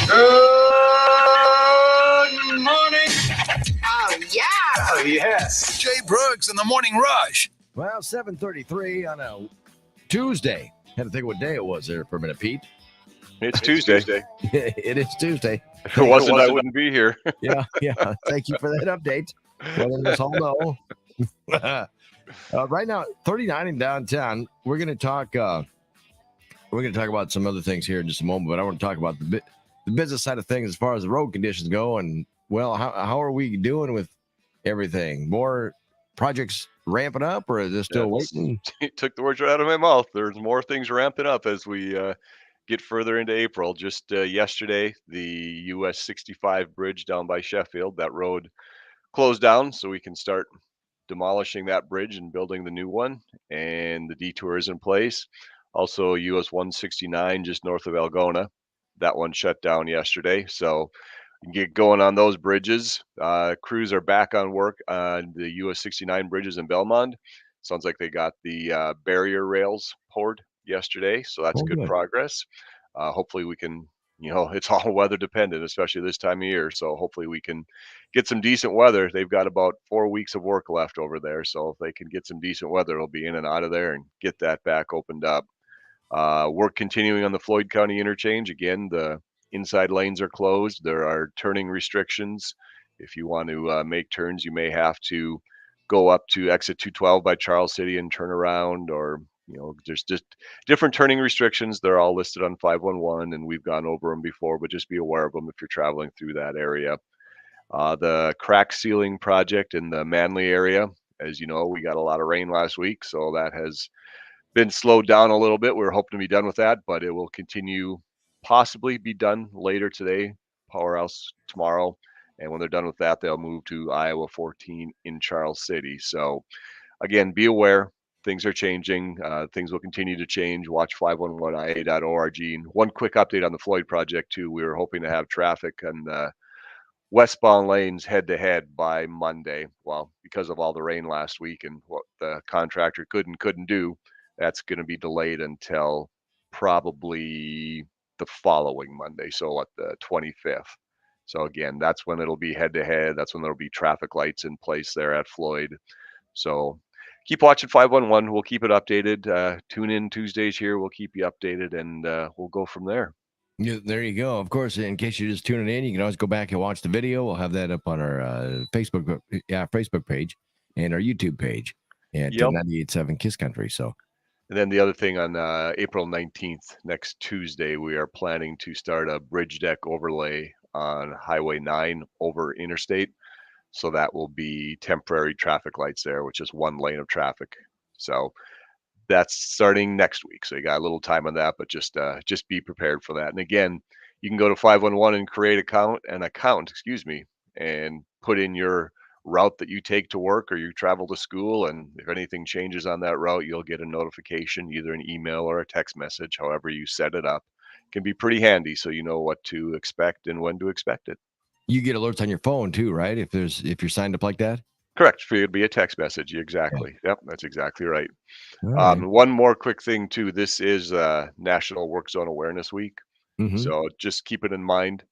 Good morning. Oh, yeah. Oh, yes. Jay Brooks in the Morning Rush. Well, 7:33 on a Tuesday. Had to think what day it was there for a minute, Pete. It's Tuesday. It is Tuesday. If it wasn't, I wouldn't be here. Yeah. Thank you for that update. Letting us all know. Right now, 39 in downtown. We're going to talk. We're going to talk about some other things here in just a moment, but I want to talk about the business side of things as far as the road conditions go. And well, how are we doing with everything? More projects ramping up, or is it still waiting? You took the words right out of my mouth. There's more things ramping up as we get further into April. Just yesterday, the US 65 bridge down by Sheffield, that road closed down, so we can start demolishing that bridge and building the new one. And the detour is in place. Also, US 169 just north of Algona, that one shut down yesterday. So you can get going on those bridges. Crews are back on work on the US 69 bridges in Belmont. Sounds like they got the barrier rails poured yesterday, so that's good progress. Hopefully we can, it's all weather dependent, especially this time of year. So hopefully we can get some decent weather. They've got about 4 weeks of work left over there. So if they can get some decent weather, it'll be in and out of there and get that back opened up. Work continuing on the Floyd County interchange. Again, the inside lanes are closed. There are turning restrictions. If you want to make turns, you may have to go up to exit 212 by Charles City and turn around, or there's just different turning restrictions. They're all listed on 511, and we've gone over them before, but just be aware of them if you're traveling through that area. The crack sealing project in the Manly area, as you know, we got a lot of rain last week, so that has been slowed down a little bit. We're hoping to be done with that, but it will continue, possibly be done later today, powerhouse tomorrow. And when they're done with that, they'll move to Iowa 14 in Charles City. So again, be aware, things are changing. Things will continue to change. Watch 511ia.org. And one quick update on the Floyd project too. We were hoping to have traffic on the westbound lanes head to head by Monday. Well, because of all the rain last week and what the contractor couldn't do, that's going to be delayed until probably the following Monday. So what, the 25th. So again, that's when it'll be head to head. That's when there'll be traffic lights in place there at Floyd. So keep watching 511. We'll keep it updated. Tune in Tuesdays here. We'll keep you updated, and we'll go from there. Yeah, there you go. Of course, in case you're just tuning in, you can always go back and watch the video. We'll have that up on our Facebook page and our YouTube page at 98.7 Kiss Country. So, and then the other thing, on April 19th, next Tuesday, we are planning to start a bridge deck overlay on Highway 9 over Interstate. So that will be temporary traffic lights there, which is one lane of traffic. So that's starting next week. So you got a little time on that, but just be prepared for that. And again, you can go to 511 and create an account, and put in your route that you take to work or you travel to school. And if anything changes on that route, you'll get a notification, either an email or a text message, however you set it up. It can be pretty handy, so you know what to expect and when to expect it. You get alerts on your phone too, right? If you're signed up like that? Correct. It'd be a text message. Exactly. Yeah. Yep. That's exactly right. Right. One more quick thing too. This is National Work Zone Awareness Week. Mm-hmm. So just keep it in mind.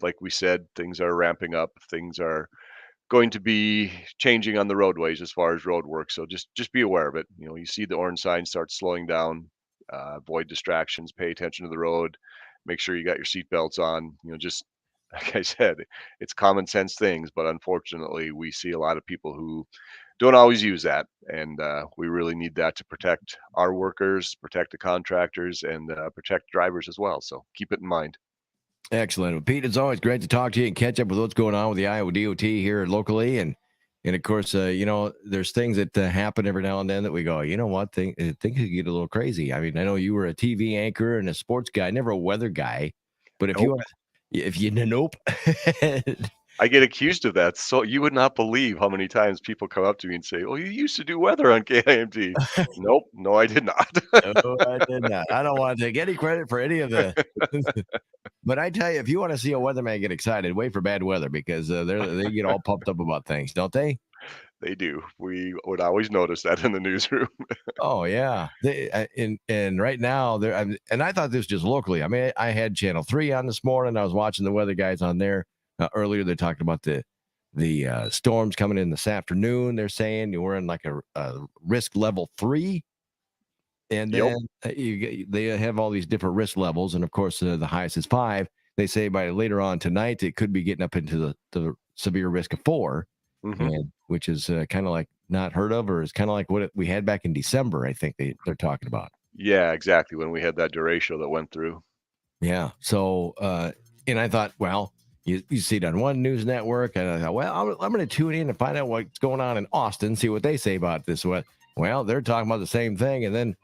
Like we said, things are ramping up. Things are going to be changing on the roadways as far as road work. So just be aware of it. You see the orange sign start slowing down, avoid distractions, pay attention to the road, make sure you got your seatbelts on, just like I said, it's common sense things, but unfortunately we see a lot of people who don't always use that. And we really need that to protect our workers, protect the contractors, and protect drivers as well. So keep it in mind. Excellent. Well, Pete, it's always great to talk to you and catch up with what's going on with the Iowa DOT here locally. And of course, there's things that happen every now and then that we go, you know what, things could get a little crazy. I mean, I know you were a TV anchor and a sports guy, never a weather guy, but nope. I get accused of that. So you would not believe how many times people come up to me and say, "Oh, you used to do weather on KIMT." Nope. No, I did not. No, I did not. I don't want to take any credit for any of the. But I tell you, if you want to see a weatherman get excited, wait for bad weather, because they get all pumped up about things, don't they? they do. We would always notice that in the newsroom. Oh yeah, and right now there, and I thought this just locally. I mean, I had Channel 3 on this morning. I was watching the weather guys on there earlier. They talked about the storms coming in this afternoon. They're saying we're in like a risk level 3, and then they have all these different risk levels, and of course the highest is 5. They say by later on tonight it could be getting up into the severe risk of 4. And which is kind of like not heard of, or is kind of like what we had back in December. I think they're talking about. Yeah, exactly. When we had that derecho that went through. Yeah. So, and I thought, well, you see it on one news network, and I thought, well, I'm going to tune in and find out what's going on in Austin, see what they say about this. Well, they're talking about the same thing, and then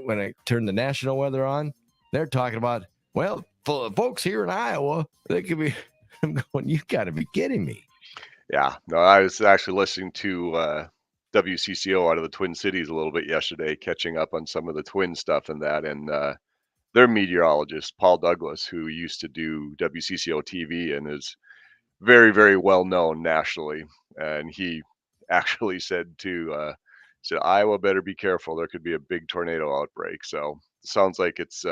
when I turn the national weather on, they're talking about, well, for the folks here in Iowa, they could be. I'm going, you got to be kidding me. Yeah, no, I was actually listening to WCCO out of the Twin Cities a little bit yesterday, catching up on some of the Twin stuff and that. And their meteorologist, Paul Douglas, who used to do WCCO TV and is very, very well known nationally. And he actually said Iowa better be careful. There could be a big tornado outbreak. So it sounds like it's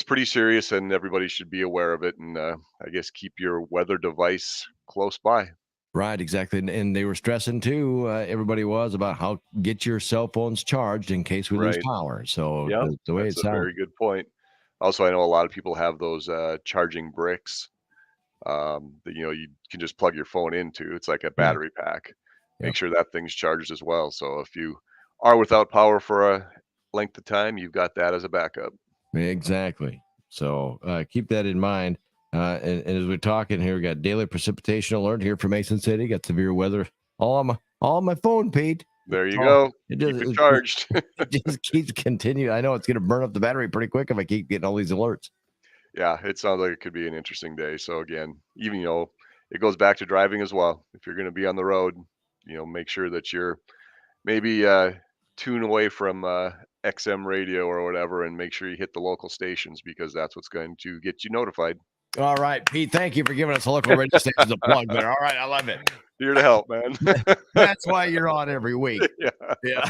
pretty serious, and everybody should be aware of it. And I guess keep your weather device close by. Right, exactly. And they were stressing too, everybody was, about how get your cell phones charged in case we lose power. So yeah, the way that's it a sounds. very good point. Also, I know a lot of people have those charging bricks that you can just plug your phone into. It's like a battery pack. Make sure that thing's charged as well. So if you are without power for a length of time, you've got that as a backup. Exactly. So keep that in mind. And as we're talking here, we got daily precipitation alert here from Mason City. Got severe weather all on my phone, Pete. There you go. It keep it charged. It just keeps continuing. I know it's going to burn up the battery pretty quick if I keep getting all these alerts. Yeah, it sounds like it could be an interesting day. So again, even it goes back to driving as well. If you're going to be on the road, make sure that you're maybe tune away from XM radio or whatever, and make sure you hit the local stations, because that's what's going to get you notified. All right, Pete, thank you for giving us a local radio stations a plug there. All right, I love it. Here to help, man. That's why you're on every week. Yeah.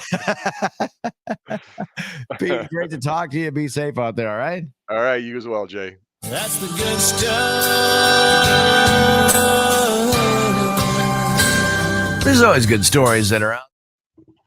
Pete, great to talk to you. Be safe out there, all right? All right, you as well, Jay. That's the good stuff. There's always good stories that are out.